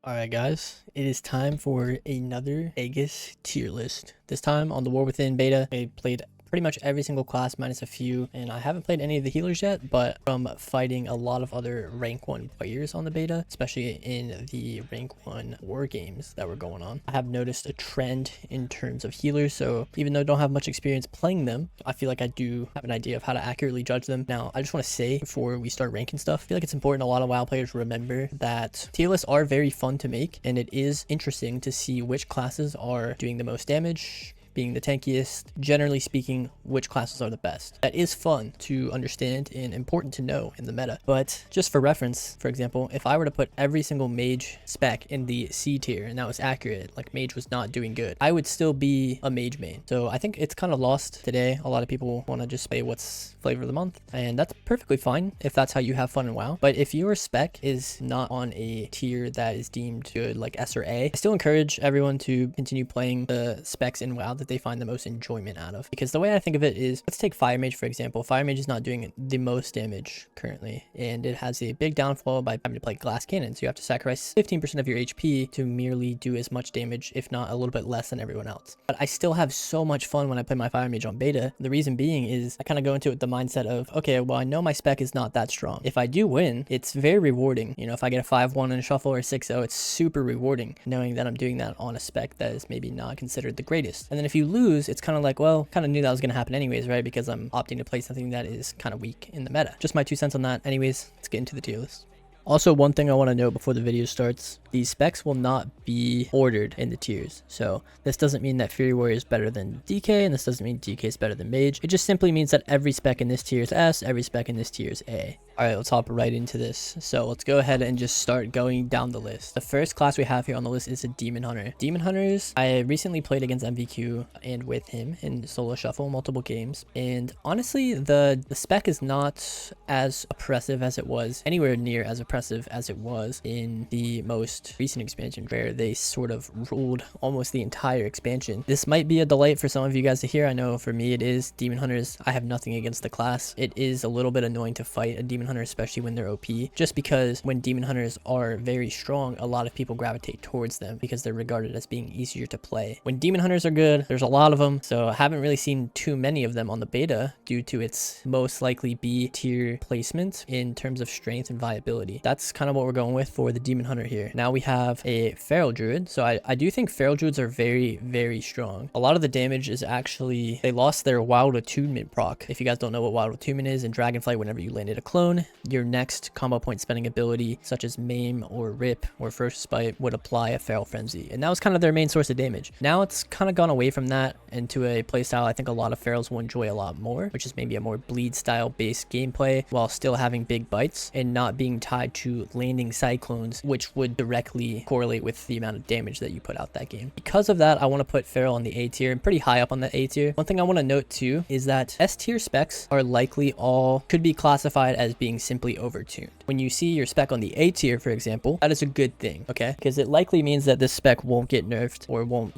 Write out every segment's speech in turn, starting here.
Alright guys, it is time for another Aeghis tier list. This time on the War Within beta, I played pretty much every single class minus a few, and I haven't played any of the healers yet, but from fighting a lot of other rank 1 players on the beta, especially in the rank 1 war games that were going on, I have noticed a trend in terms of healers. So even though I don't have much experience playing them, I feel like I do have an idea of how to accurately judge them. Now, I just want to say before we start ranking stuff, I feel like it's important a lot of WoW players remember that tier lists are very fun to make, and it is interesting to see which classes are doing the most damage, being the tankiest, generally speaking, which classes are the best. That is fun to understand and important to know in the meta. But just for reference, for example, if I were to put every single mage spec in the C tier and that was accurate, like mage was not doing good, I would still be a mage main. So I think it's kind of lost today. A lot of people want to just play what's flavor of the month, and that's perfectly fine if that's how you have fun in WoW. But if your spec is not on a tier that is deemed good, like S or A, I still encourage everyone to continue playing the specs in WoW that they find the most enjoyment out of. Because the way I think of it is, let's take Fire Mage for example. Fire Mage is not doing the most damage currently, and it has a big downfall by having to play glass cannon. So you have to sacrifice 15% of your HP to merely do as much damage, if not a little bit less than everyone else. But I still have so much fun when I play my Fire Mage on beta. The reason being is I kind of go into it with the mindset of, okay, well, I know my spec is not that strong. If I do win, it's very rewarding. You know, if I get a 5-1 in a shuffle or a 6-0, it's super rewarding knowing that I'm doing that on a spec that is maybe not considered the greatest. And then if you lose, it's kind of like, well, kind of knew that was going to happen anyways, right? Because I'm opting to play something that is kind of weak in the meta. Just my 2 cents on that. Anyways, let's get into the tier list. Also, one thing I want to note before the video starts, these specs will not be ordered in the tiers. So this doesn't mean that Fury Warrior is better than DK, and this doesn't mean DK is better than Mage. It just simply means that every spec in this tier is S, every spec in this tier is A. Alright, let's hop right into this. So let's go ahead and just start going down the list. The first class we have here on the list is a Demon Hunter. Demon Hunters, I recently played against MVQ and with him in solo shuffle multiple games. And honestly, the spec is not as oppressive as it was, anywhere near as oppressive as it was in the most recent expansion, where they sort of ruled almost the entire expansion. This might be a delight for some of you guys to hear. I know for me it is. Demon Hunters, I have nothing against the class. It is a little bit annoying to fight a Demon Hunter, especially when they're OP, just because when Demon Hunters are very strong, a lot of people gravitate towards them because they're regarded as being easier to play. When Demon Hunters are good, there's a lot of them, so I haven't really seen too many of them on the beta due to its most likely B tier placement in terms of strength and viability. That's kind of what we're going with for the Demon Hunter here. Now we have a Feral Druid. So I do think Feral Druids are very, very strong. A lot of the damage is actually, they lost their Wild Attunement proc. If you guys don't know what Wild Attunement is, in Dragonflight, whenever you landed a clone, your next combo point spending ability, such as Maim or Rip or First Bite, would apply a Feral Frenzy. And that was kind of their main source of damage. Now it's kind of gone away from that into a playstyle I think a lot of Ferals will enjoy a lot more, which is maybe a more bleed style based gameplay while still having big bites and not being tied to landing cyclones, which would directly correlate with the amount of damage that you put out that game. Because of that, I want to put Feral on the A tier and pretty high up on the A tier. One thing I want to note too is that S tier specs are likely all could be classified as being simply overtuned. When you see your spec on the A tier, for example, that is a good thing, okay? Because it likely means that this spec won't get nerfed, or won't,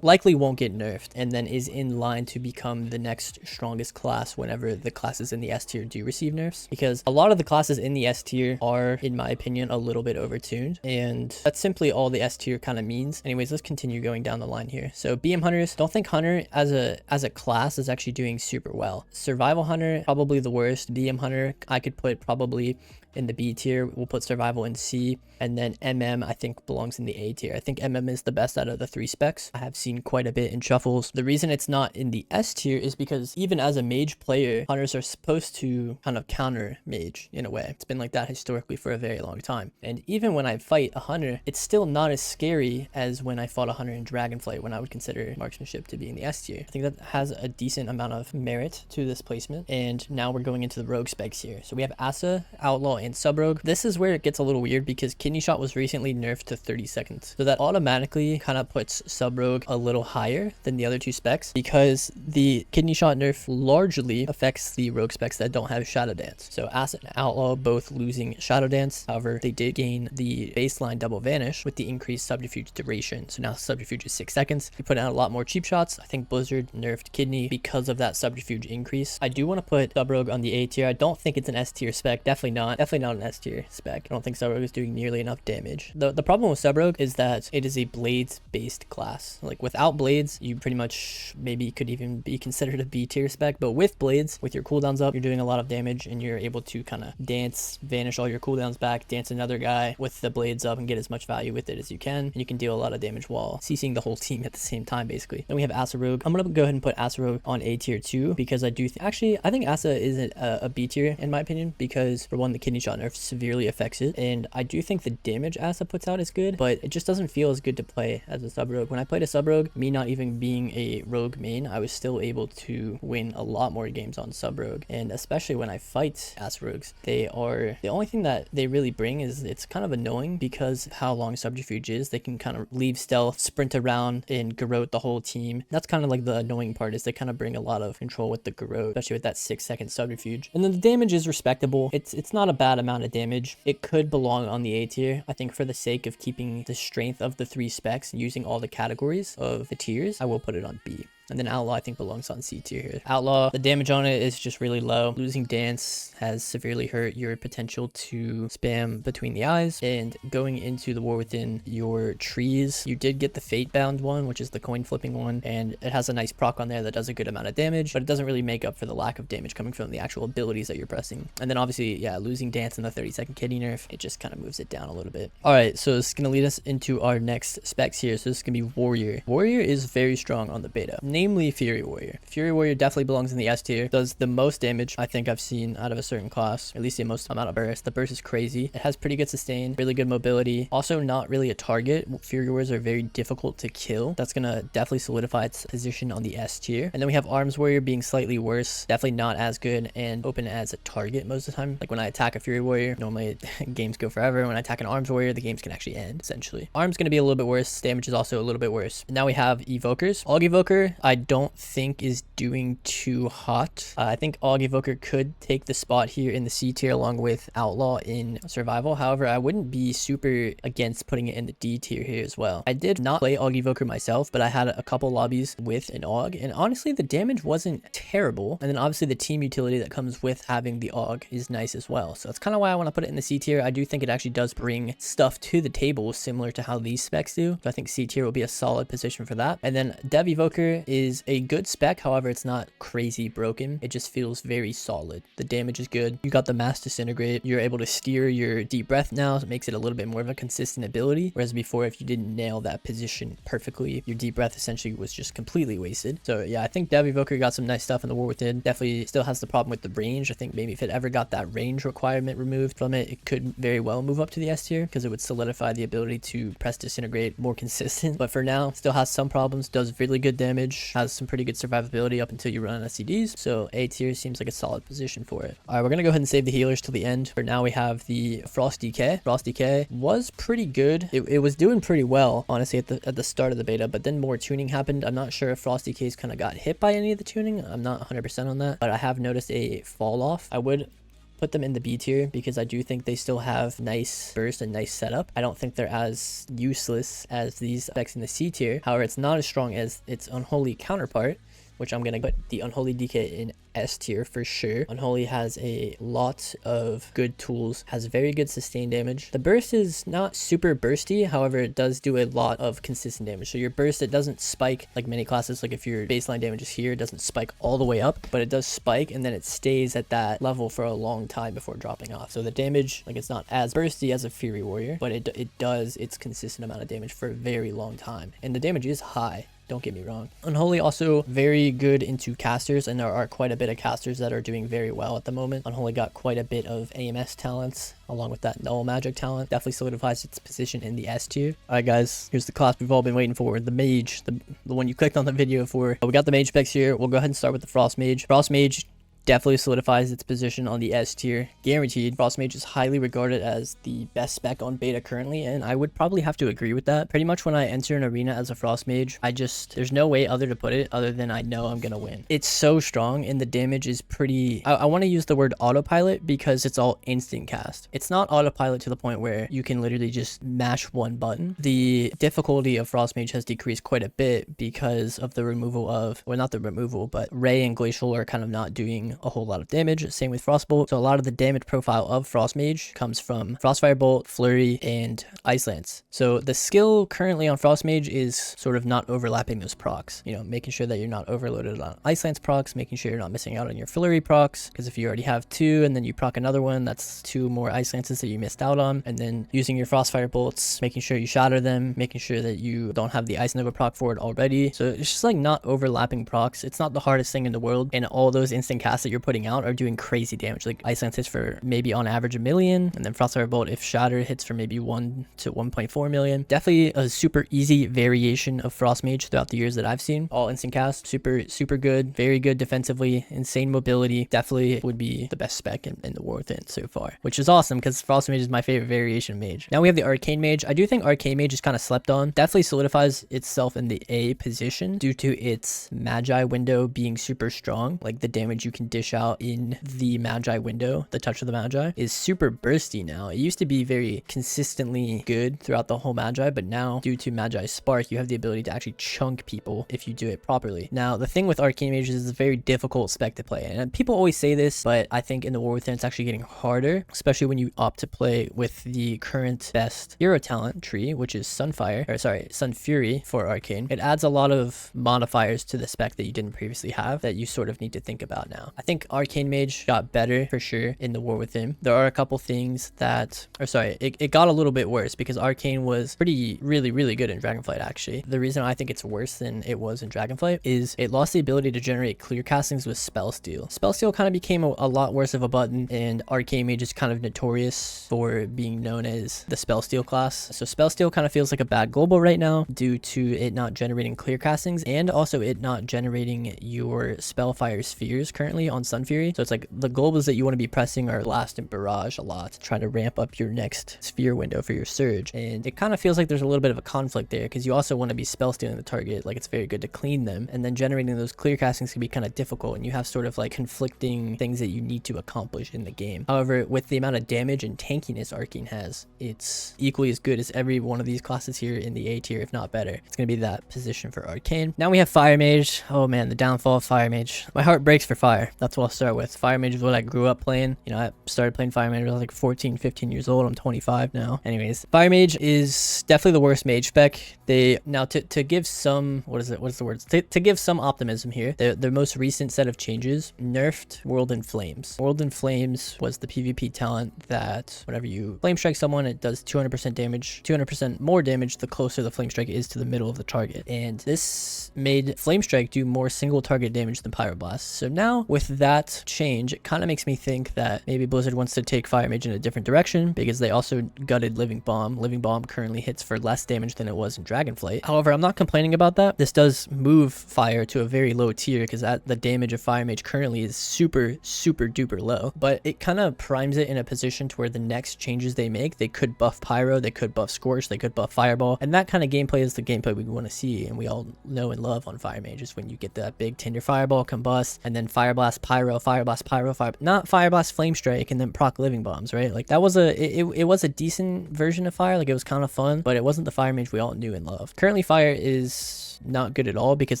likely won't get nerfed, and then is in line to become the next strongest class whenever the classes in the S tier do receive nerfs. Because a lot of the classes in the S tier are, in my opinion, a little bit overtuned, and that's simply all the S tier kind of means. Anyways, let's continue going down the line here. So BM Hunters, don't think Hunter as a class is actually doing super well. Survival Hunter, probably the worst. BM Hunter, I could put probably in the B tier. We'll put Survival in C, and then MM I think belongs in the A tier. I think MM is the best out of the 3 specs. I have seen quite a bit in shuffles. The reason it's not in the S tier is because even as a mage player, Hunters are supposed to kind of counter mage in a way. It's been like that historically for a very long time. And even when I fight a Hunter, it's still not as scary as when I fought a Hunter in Dragonflight, when I would consider marksmanship to be in the S tier. I think that has a decent amount of merit to this placement. And now we're going into the rogue specs here. So we have Asa, Outlaw, and Sub-Rogue. This is where it gets a little weird because Kidney Shot was recently nerfed to 30 seconds. So that automatically kind of puts Sub-Rogue a little higher than the other 2 specs, because the Kidney Shot nerf largely affects the rogue specs that don't have Shadow Dance. So Acid and Outlaw both losing Shadow Dance. However, they did gain the baseline Double Vanish with the increased Subterfuge duration. So now Subterfuge is 6 seconds. You put out a lot more cheap shots. I think Blizzard nerfed Kidney because of that Subterfuge increase. I do want to put Sub-Rogue on the A tier. I don't think it's an S tier spec. Definitely not definitely not an S tier spec. I don't think Sub Rogue is doing nearly enough damage. The problem with Sub Rogue is that it is a blades based class. Like without blades, you pretty much maybe could even be considered a B tier spec, but with blades, with your cooldowns up, you're doing a lot of damage and you're able to kind of dance, vanish all your cooldowns back, dance another guy with the blades up and get as much value with it as you can. And you can deal a lot of damage while CCing the whole team at the same time, basically. Then we have Asa Rogue. I'm gonna go ahead and put Asa Rogue on A tier too, because I do actually I think Asa isn't a B tier in my opinion, because for one, the kidney shot nerf severely affects it, and I do think the damage Asa puts out is good, but it just doesn't feel as good to play as a Sub Rogue. When I played a Sub Rogue, me not even being a Rogue main, I was still able to win a lot more games on Sub Rogue, and especially when I fight Asa Rogues, they are the only thing that they really bring is it's kind of annoying because how long Subterfuge is. They can kind of leave stealth, sprint around, and garrote the whole team. That's kind of like the annoying part, is they kind of bring a lot of control with the garrote, especially with that 6-second Subterfuge. And then the damage is respectable. It's not a bad amount of damage. It could belong on the A tier. I think for the sake of keeping the strength of the 3 specs and using all the categories of the tiers, I will put it on B. And then Outlaw, I think, belongs on C tier here. Outlaw, the damage on it is just really low. Losing Dance has severely hurt your potential to spam between the eyes. And going into the War Within, your trees, you did get the Fate Bound one, which is the coin flipping one. And it has a nice proc on there that does a good amount of damage, but it doesn't really make up for the lack of damage coming from the actual abilities that you're pressing. And then obviously, yeah, losing Dance in the 30-second kidney nerf, it just kind of moves it down a little bit. All right, so this is going to lead us into our next specs here. So this is going to be Warrior. Warrior is very strong on the beta. Namely Fury Warrior. Fury Warrior definitely belongs in the S tier. Does the most damage I think I've seen out of a certain class, at least the most amount of burst. The burst is crazy. It has pretty good sustain, really good mobility. Also not really a target. Fury Warriors are very difficult to kill. That's gonna definitely solidify its position on the S tier. And then we have Arms Warrior being slightly worse, definitely not as good and open as a target most of the time. Like when I attack a Fury Warrior, normally games go forever. When I attack an Arms Warrior, the games can actually end essentially. Arms gonna be a little bit worse. Damage is also a little bit worse. And now we have Evokers. Aug Evoker, I don't think is doing too hot. I think Aug Evoker could take the spot here in the C tier along with Outlaw in survival. However, I wouldn't be super against putting it in the D tier here as well. I did not play Aug Evoker myself, but I had a couple lobbies with an Aug, and honestly the damage wasn't terrible. And then obviously the team utility that comes with having the Aug is nice as well. So that's kind of why I want to put it in the C tier. I do think it actually does bring stuff to the table similar to how these specs do. So I think C tier will be a solid position for that. And then Dev Evoker is a good spec, however it's not crazy broken. It just feels very solid. The damage is good. You got the mass disintegrate. You're able to steer your deep breath now, so it makes it a little bit more of a consistent ability, whereas before if you didn't nail that position perfectly, your deep breath essentially was just completely wasted. So yeah, I think Dev Evoker got some nice stuff in the War Within. Definitely still has the problem with the range. I think maybe if it ever got that range requirement removed from it, it could very well move up to the S tier because it would solidify the ability to press disintegrate more consistent. But for now, still has some problems, does really good damage, has some pretty good survivability up until you run out of CDs. So A tier seems like a solid position for it. All right, we're gonna go ahead and save the healers till the end. For now, we have the Frost DK. Frost DK was pretty good. It was doing pretty well, honestly, at the start of the beta, but then more tuning happened. I'm not sure if Frost DKs kind of got hit by any of the tuning. I'm not 100% on that, but I have noticed a fall off. I would put them in the B tier because I do think they still have nice burst and nice setup. I don't think they're as useless as these specs in the C tier. However, it's not as strong as its unholy counterpart, which I'm gonna put the Unholy DK in S tier for sure. Unholy has a lot of good tools, has very good sustain damage. The burst is not super bursty, however it does do a lot of consistent damage. So your burst, it doesn't spike like many classes. Like if your baseline damage is here, it doesn't spike all the way up, but it does spike and then it stays at that level for a long time before dropping off. So the damage, like it's not as bursty as a Fury Warrior, but it does its consistent amount of damage for a very long time, and the damage is high. Don't get me wrong. Unholy also very good into casters, and there are quite a bit of casters that are doing very well at the moment. Unholy got quite a bit of AMS talents along with that null magic talent. Definitely solidifies its position in the S tier. All right, guys, here's the class we've all been waiting for, the mage, the one you clicked on the video for. We got the mage specs here. We'll go ahead and start with the Frost Mage. Frost Mage definitely solidifies its position on the S tier, guaranteed. Frost Mage is highly regarded as the best spec on beta currently, and I would probably have to agree with that. Pretty much when I enter an arena as a Frost Mage, there's no way other to put it other than I know I'm gonna win. It's so strong, and the damage is pretty, I want to use the word autopilot because it's all instant cast. It's not autopilot to the point where you can literally just mash one button. The difficulty of Frost Mage has decreased quite a bit because of the removal of, well, not the removal, but Ray and Glacial are kind of not doing dealing a whole lot of damage. Same with Frostbolt. So a lot of the damage profile of Frost Mage comes from Frostfire Bolt, Flurry, and Ice Lance. So the skill currently on Frost Mage is sort of not overlapping those procs. You know, making sure that you're not overloaded on Ice Lance procs, making sure you're not missing out on your Flurry procs, because if you already have 2 and then you proc another one, that's 2 more Ice Lances that you missed out on. And then using your Frostfire Bolts, making sure you shatter them, making sure that you don't have the Ice Nova proc for it already. So it's just like not overlapping procs. It's not the hardest thing in the world, and all those instant casts that you're putting out are doing crazy damage. Like Ice Lance hits for maybe on average 1 million, and then Frostfire Bolt, if shatter, hits for maybe 1 to 1.4 million. Definitely a super easy variation of Frost Mage throughout the years that I've seen. All instant cast, super good, very good defensively, insane mobility. Definitely would be the best spec in the War Within so far, which is awesome because Frost Mage is my favorite variation of Mage. Now we have the Arcane Mage. I do think Arcane Mage is kind of slept on. Definitely solidifies itself in the A position due to its Magi window being super strong. Like the damage you can dish out in the Magi window, the Touch of the Magi, is super bursty now. It used to be very consistently good throughout the whole Magi, but now due to Magi Spark, you have the ability to actually chunk people if you do it properly. Now the thing with Arcane Mage is it's a very difficult spec to play, and people always say this, but I think in the War Within it's actually getting harder, especially when you opt to play with the current best hero talent tree, which is Sun Fury for Arcane. It adds a lot of modifiers to the spec that you didn't previously have that you sort of need to think about now. I think Arcane Mage got better for sure in the War Within. There are a couple things that, it got a little bit worse because Arcane was really good in Dragonflight actually. The reason I think it's worse than it was in Dragonflight is it lost the ability to generate clear castings with Spell Steal. Spell Steal kind of became a lot worse of a button, and Arcane Mage is kind of notorious for being known as the Spell Steal class. So Spell Steal kind of feels like a bad global right now due to it not generating clear castings and also it not generating your Spellfire spheres currently on Sun Fury. So it's like the globals that you want to be pressing are Blast and Barrage a lot, trying to ramp up your next sphere window for your Surge. And it kind of feels like there's a little bit of a conflict there because you also want to be spell stealing the target. Like it's very good to clean them, and then generating those clear castings can be kind of difficult, and you have sort of like conflicting things that you need to accomplish in the game. However, with the amount of damage and tankiness Arcane has, it's equally as good as every one of these classes here in the A tier, if not better. It's going to be that position for Arcane. Now we have Fire Mage. Oh man, the downfall of Fire Mage. My heart breaks for Fire. That's what I'll start with. Fire Mage is what I grew up playing. You know, I started playing Fire Mage when I was like 14, 15 years old. I'm 25 now. Anyways, Fire Mage is definitely the worst mage spec. They now to give some, what's the word? To give some optimism here, the most recent set of changes nerfed World in Flames. World in Flames was the PvP talent that whenever you flame strike someone, it does 200% damage, 200% more damage the closer the flame strike is to the middle of the target. And this made flame strike do more single target damage than Pyroblast. So now with that change, it kind of makes me think that maybe Blizzard wants to take Fire Mage in a different direction because they also gutted Living Bomb. Living Bomb currently hits for less damage than it was in Dragonflight. However, I'm not complaining about that. This does move Fire to a very low tier because the damage of Fire Mage currently is super duper low, but it kind of primes it in a position to where the next changes they make, they could buff Pyro, they could buff Scorch, they could buff Fireball, and that kind of gameplay is the gameplay we want to see and we all know and love on Fire Mage, is when you get that big Tinder Fireball combust and then Fire Blast Pyro, Fire Blast Pyro, not Fire Blast Flame Strike and then proc Living Bombs, right? Like that was it was a decent version of Fire. Like it was kind of fun, but it wasn't the Fire Mage we all knew and loved. Currently Fire is not good at all because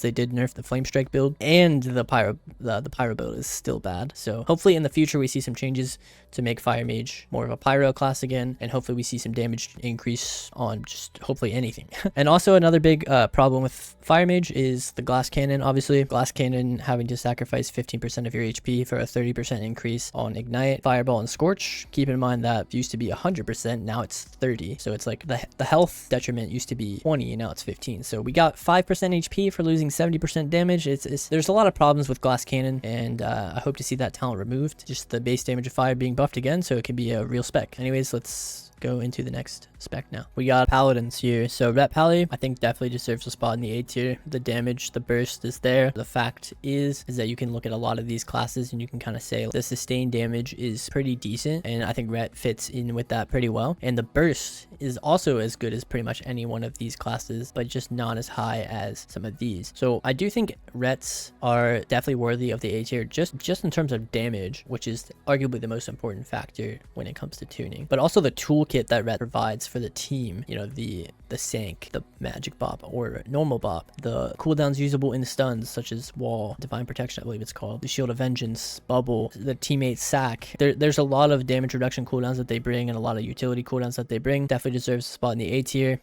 they did nerf the Flame Strike build, and the Pyro build is still bad. So hopefully in the future we see some changes to make Fire Mage more of a Pyro class again, and hopefully we see some damage increase on just hopefully anything. And also another big problem with Fire Mage is the Glass Cannon. Obviously Glass Cannon having to sacrifice 15% of your HP for a 30% increase on Ignite, Fireball, and Scorch. Keep in mind that used to be 100%, now it's 30, so it's like the health detriment used to be 20 and now it's 15. So we got 5% HP for losing 70% damage. There's a lot of problems with Glass Cannon, and I hope to see that talent removed. Just the base damage of Fire being buffed again so it can be a real spec. Anyways, let's go into the next spec now. We got Paladins here. So Ret Pally, I think definitely deserves a spot in the A tier. The damage, the burst is there. The fact is that you can look at a lot of these classes and you can kind of say the sustained damage is pretty decent, and I think Ret fits in with that pretty well. And the burst is also as good as pretty much any one of these classes, but just not as high as some of these. So I do think Rets are definitely worthy of the A tier just in terms of damage, which is arguably the most important factor when it comes to tuning. But also the toolkit kit that red provides for the team. You know, the Sank, the Magic Bop, or Normal Bop, the cooldowns usable in stuns such as Wall, Divine Protection I believe it's called, the Shield of Vengeance, Bubble, the Teammate Sack. There's a lot of damage reduction cooldowns that they bring and a lot of utility cooldowns that they bring. Definitely deserves a spot in the A tier.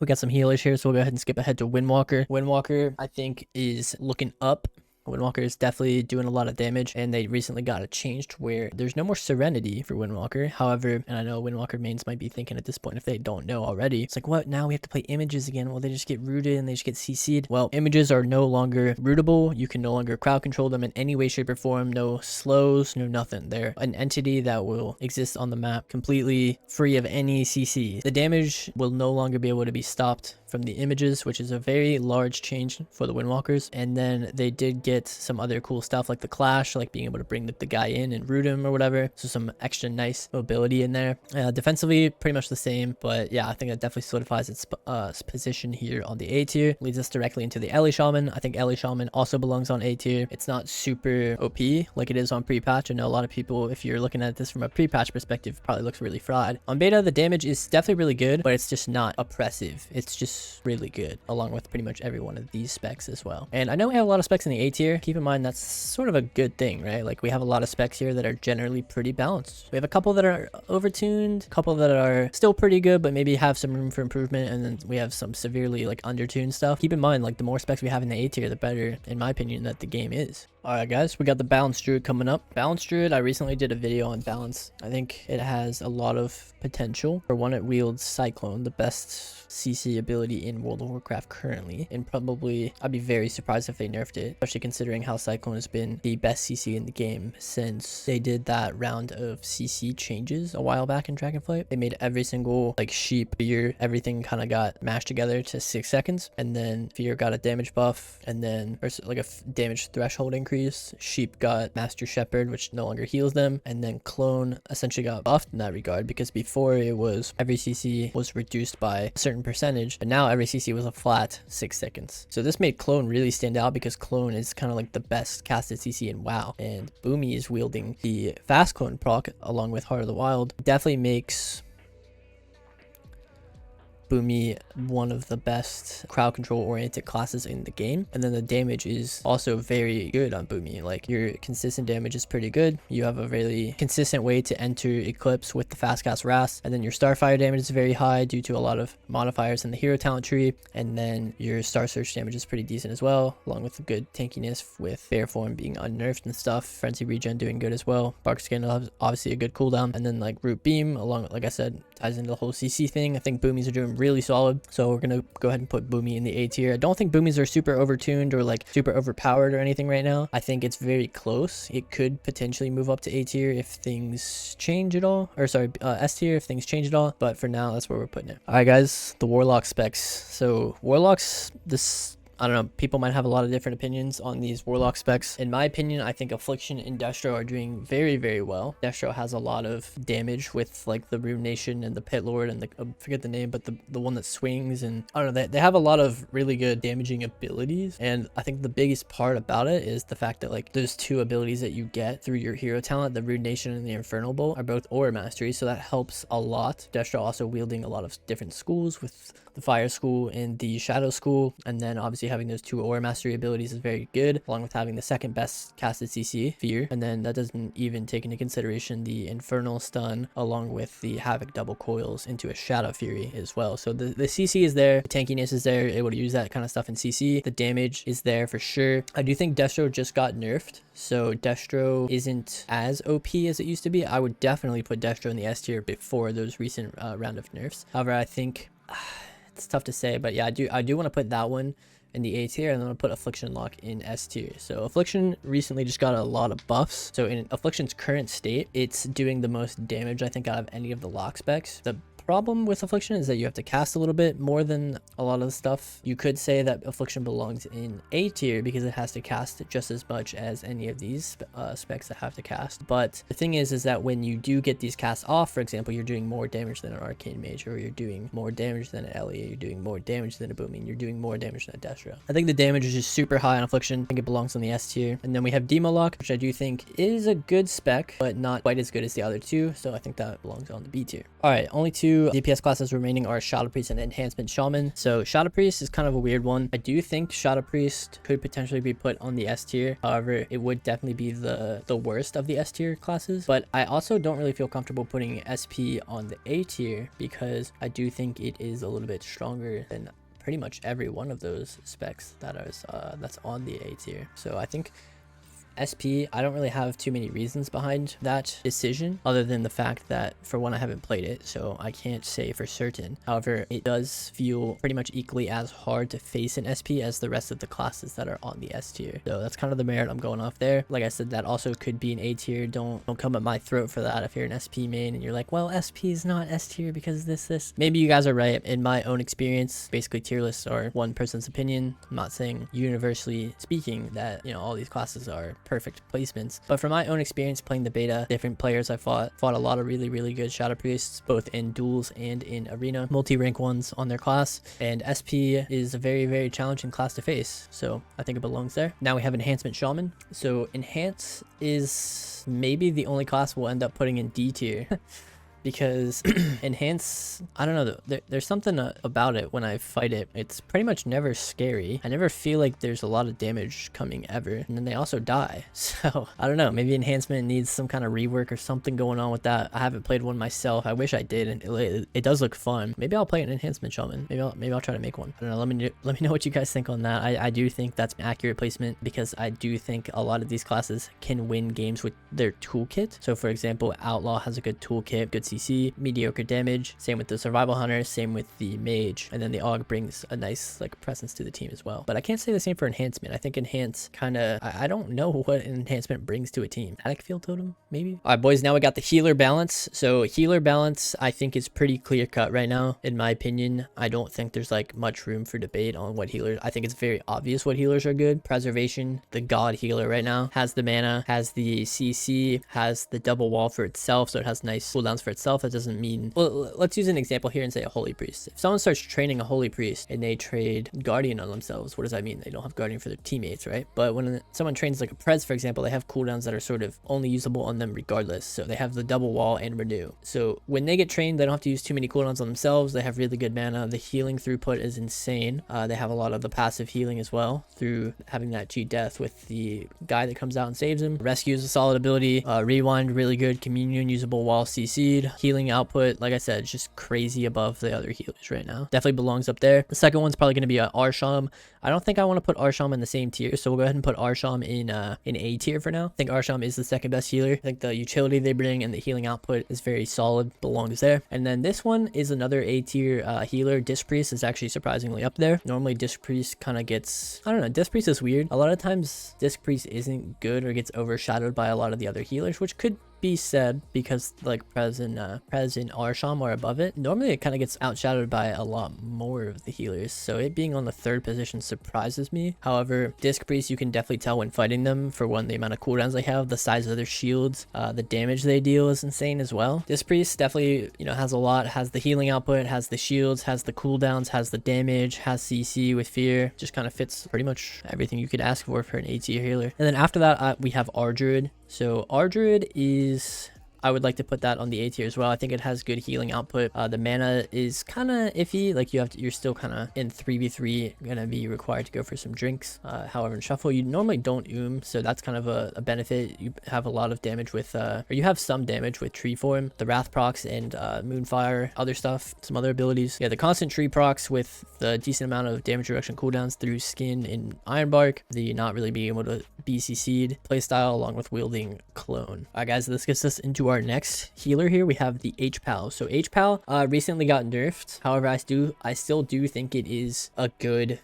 We got some healers here, so we'll go ahead and skip ahead to Windwalker. Windwalker, I think, is looking up. Windwalker is definitely doing a lot of damage, and they recently got it changed where there's no more Serenity for Windwalker. However, and I know Windwalker mains might be thinking at this point, if they don't know already, it's like, what, now we have to play images again? Well, they just get rooted and they just get CC'd. Well, images are no longer rootable. You can no longer crowd control them in any way, shape, or form. No slows, no nothing. They're an entity that will exist on the map completely free of any CC. The damage will no longer be able to be stopped from the images, which is a very large change for the Windwalkers. And then they did get some other cool stuff like the Clash, like being able to bring the guy in and root him or whatever. So some extra nice mobility in there. Defensively, pretty much the same, but yeah, I think that definitely solidifies its position here on the A tier. Leads us directly into the Ellie Shaman. I think Ellie Shaman also belongs on A tier. It's not super OP like it is on pre-patch. I know a lot of people, if you're looking at this from a pre-patch perspective, probably looks really fried. On beta, the damage is definitely really good, but it's just not oppressive. It's just really good, along with pretty much every one of these specs as well. And I know we have a lot of specs in the A tier. Keep in mind that's sort of a good thing, right? Like we have a lot of specs here that are generally pretty balanced. We have a couple that are overtuned, a couple that are still pretty good but maybe have some room for improvement, and then we have some severely like undertuned stuff. Keep in mind, like the more specs we have in the A tier, the better, in my opinion, that the game is. Alright guys, we got the Balance Druid coming up. Balance Druid, I recently did a video on Balance. I think it has a lot of potential. For one, it wields Cyclone, the best CC ability in World of Warcraft currently, and probably I'd be very surprised if they nerfed it, especially considering how Cyclone has been the best CC in the game since they did that round of CC changes a while back in Dragonflight. They made every single like sheep, fear, everything kind of got mashed together to 6 seconds, and then fear got a damage buff, and then like a damage threshold increase. Sheep got Master Shepherd, which no longer heals them, and then Clone essentially got buffed in that regard, because before it was every CC was reduced by a certain percentage, but now every CC was a flat 6 seconds. So this made Clone really stand out, because Clone is kind of like the best casted CC in WoW, and Boomy is wielding the Fast Clone proc along with Heart of the Wild. Definitely makes Boomy one of the best crowd control oriented classes in the game, and then the damage is also very good on Boomy. Like your consistent damage is pretty good. You have a really consistent way to enter Eclipse with the fast cast Wrath, and then your Starfire damage is very high due to a lot of modifiers in the hero talent tree, and then your Star Search damage is pretty decent as well, along with the good tankiness with Bear Form being unnerfed and stuff. Frenzy Regen doing good as well. Bark Skin obviously a good cooldown, and then like Root Beam, along with, like I said, ties into the whole CC thing. I think Boomies are doing really solid, so we're gonna go ahead and put Boomy in the A tier. I don't think Boomies are super overtuned or like super overpowered or anything right now. I think it's very close. It could potentially move up to A tier if things change at all, or sorry, S tier if things change at all, but for now that's where we're putting it. All right guys, the Warlock specs. So Warlocks, this, I don't know, people might have a lot of different opinions on these Warlock specs. In my opinion, I think Affliction and Destro are doing very, very well. Destro has a lot of damage with like the Rune Nation and the Pit Lord and the, I forget the name, but the one that swings, and I don't know, they have a lot of really good damaging abilities. And I think the biggest part about it is the fact that like those two abilities that you get through your hero talent, the Rune Nation and the Infernal Bolt, are both Aura Mastery, so that helps a lot. Destro also wielding a lot of different schools with the Fire School and the Shadow School, and then obviously having those two Aura Mastery abilities is very good, along with having the second best casted CC, Fear, and then that doesn't even take into consideration the Infernal Stun along with the Havoc double coils into a Shadow Fury as well. So the CC is there, the tankiness is there, able to use that kind of stuff in CC, the damage is there for sure. I do think Destro just got nerfed, so Destro isn't as OP as it used to be. I would definitely put Destro in the S tier before those recent round of nerfs. However, I think it's tough to say, but yeah, I do want to put that one in the A tier, and then I'll put Affliction Lock in S tier. So Affliction recently just got a lot of buffs. So in Affliction's current state, it's doing the most damage I think out of any of the lock specs. The problem with Affliction is that you have to cast a little bit more than a lot of the stuff. You could say that Affliction belongs in A tier because it has to cast just as much as any of these specs that have to cast. But the thing is that when you do get these casts off, for example, you're doing more damage than an Arcane Mage, or you're doing more damage than an Ellie, you're doing more damage than a Booming, you're doing more damage than a Destra. I think the damage is just super high on Affliction. I think it belongs on the S tier. And then we have Demo Lock, which I do think is a good spec, but not quite as good as the other two. So I think that belongs on the B tier. All right, only two DPS classes remaining are Shadow Priest and Enhancement Shaman. So Shadow Priest is kind of a weird one. I do think Shadow Priest could potentially be put on the S tier. However, it would definitely be the worst of the S tier classes. But I also don't really feel comfortable putting SP on the A tier because I do think it is a little bit stronger than pretty much every one of those specs that is that's on the A tier. So I think SP, I don't really have too many reasons behind that decision other than the fact that, for one, I haven't played it, so I can't say for certain. However, it does feel pretty much equally as hard to face an SP as the rest of the classes that are on the S tier. So that's kind of the merit I'm going off there. Like I said, that also could be an A tier. Don't come at my throat for that if you're an SP main and you're like, well, SP is not S tier because this. Maybe you guys are right. In my own experience, basically tier lists are one person's opinion. I'm not saying universally speaking that, you know, all these classes are perfect placements, but from my own experience playing the beta, different players I fought a lot of really good Shadow Priests, both in duels and in arena, multi-rank ones on their class, and SP is a very challenging class to face, so I think it belongs there. Now we have Enhancement Shaman. So Enhance is maybe the only class we'll end up putting in D tier because Enhance, I don't know, there's something about it when I fight it. It's pretty much never scary. I never feel like there's a lot of damage coming ever, and then they also die. So I don't know, maybe Enhancement needs some kind of rework or something going on with that. I haven't played one myself. I wish I did, and it does look fun. Maybe I'll play an Enhancement Shaman. Maybe I'll try to make one. I don't know, let me know what you guys think on that. I do think that's an accurate placement because I do think a lot of these classes can win games with their toolkit. So for example, Outlaw has a good toolkit, good CC, mediocre damage, same with the Survival Hunter, same with the Mage, and then the Aug brings a nice like presence to the team as well. But I can't say the same for Enhancement. I think Enhance kind of, I don't know what an Enhancement brings to a team. Attic Field Totem, maybe? All right, boys, now we got the healer balance. So healer balance, I think, is pretty clear cut right now, in my opinion. I don't think there's like much room for debate on what healers, I think it's very obvious what healers are good. Preservation, the god healer right now, has the mana, has the CC, has the double wall for itself, so it has nice cooldowns for itself. That doesn't mean, well, let's use an example here and say a Holy Priest. If someone starts training a Holy Priest and they trade Guardian on themselves, what does that mean? They don't have Guardian for their teammates, right? But when someone trains like a Prez, for example, they have cooldowns that are sort of only usable on them regardless. So they have the double wall and renew. So when they get trained, they don't have to use too many cooldowns on themselves. They have really good mana. The healing throughput is insane. They have a lot of the passive healing as well through having that G death with the guy that comes out and saves him. Rescue is a solid ability. Rewind, really good. Communion, usable while CC'd. Healing output, like I said, it's just crazy above the other healers right now. Definitely belongs up there. The second one's probably going to be Arsham. I don't think I want to put Arsham in the same tier, so we'll go ahead and put Arsham in A tier for now. I think Arsham is the second best healer. I think the utility they bring and the healing output is very solid, belongs there. And then this one is another A tier healer. Disc Priest is actually surprisingly up there. Normally Disc Priest kind of gets, I don't know, Disc Priest is weird. A lot of times Disc Priest isn't good or gets overshadowed by a lot of the other healers, which could be said because like Prez and Arsham are above it. Normally it kind of gets outshadowed by a lot more of the healers, so it being on the third position surprises me. However, Disc Priest, you can definitely tell when fighting them, for one, the amount of cooldowns they have, the size of their shields, the damage they deal is insane as well. Disc Priest definitely, you know, has a lot, has the healing output, has the shields, has the cooldowns, has the damage, has CC with fear, just kind of fits pretty much everything you could ask for an A tier healer. And then after that we have Ardruid. So Ardruid is, I would like to put that on the A tier as well. I think it has good healing output. The mana is kind of iffy. Like you're still kind of in 3v3 gonna be required to go for some drinks. However, in shuffle you normally don't so that's kind of a benefit. You have a lot of damage with or you have some damage with tree form, the wrath procs, and moonfire, other stuff, some other abilities. Yeah, the constant tree procs with the decent amount of damage reduction cooldowns through skin and iron bark, the not really being able to BCC'd playstyle along with wielding clone. Alright guys, this gets us into our next healer here. We have the H-Pal. So H-Pal recently got nerfed. However, I still do think it is a good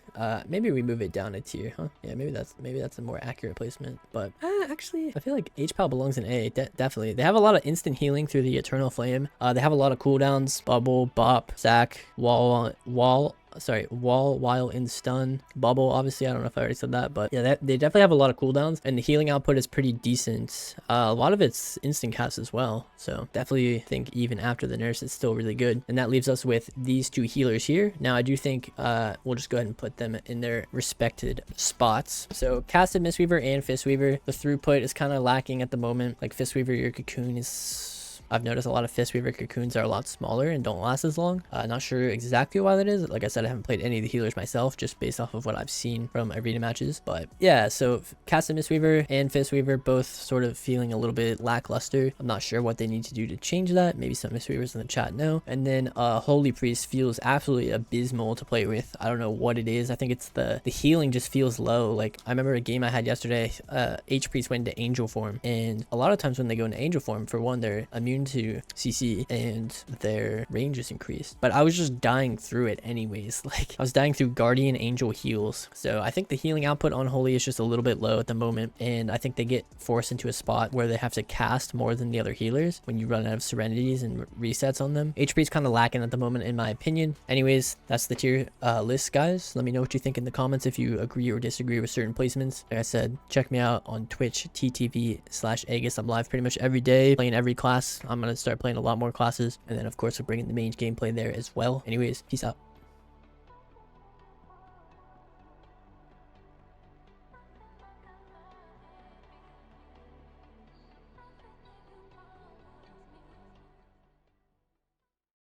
maybe we move it down a tier, huh? Yeah, maybe that's a more accurate placement. But actually, I feel like H-Pal belongs in A. Definitely. They have a lot of instant healing through the Eternal Flame. They have a lot of cooldowns: bubble, bop, sack, wall while in stun, bubble. Obviously, I don't know if I already said that, but yeah, they definitely have a lot of cooldowns, and the healing output is pretty decent. A lot of it's instant cast as well, so definitely think even after the nerfs, it's still really good. And that leaves us with these two healers here. Now, I do think we'll just go ahead and put them in their respected spots. So casted Mistweaver and Fistweaver, the throughput is kind of lacking at the moment. Like Fistweaver, your cocoon is... I've noticed a lot of Fistweaver cocoons are a lot smaller and don't last as long. Not sure exactly why that is. Like I said, I haven't played any of the healers myself, just based off of what I've seen from arena matches. But yeah, so casted Mistweaver and Fistweaver both sort of feeling a little bit lackluster. I'm not sure what they need to do to change that. Maybe some Mistweavers in the chat know. And then Holy Priest feels absolutely abysmal to play with. I don't know what it is. I think it's the healing just feels low. Like I remember a game I had yesterday, H Priest went into Angel form, and a lot of times when they go into Angel form, for one, they're immune to CC and their range is increased, but I was just dying through it anyways. Like I was dying through Guardian Angel heals. So I think the healing output on Holy is just a little bit low at the moment, and I think they get forced into a spot where they have to cast more than the other healers when you run out of serenities and resets on them. HP is kind of lacking at the moment in my opinion. Anyways, that's the tier list, guys. Let me know what you think in the comments if you agree or disagree with certain placements. Like I said, check me out on Twitch, ttv/Aeghis. I'm live pretty much every day, playing every class. I'm gonna start playing a lot more classes, and then of course we're bringing the main gameplay there as well. Anyways, peace out.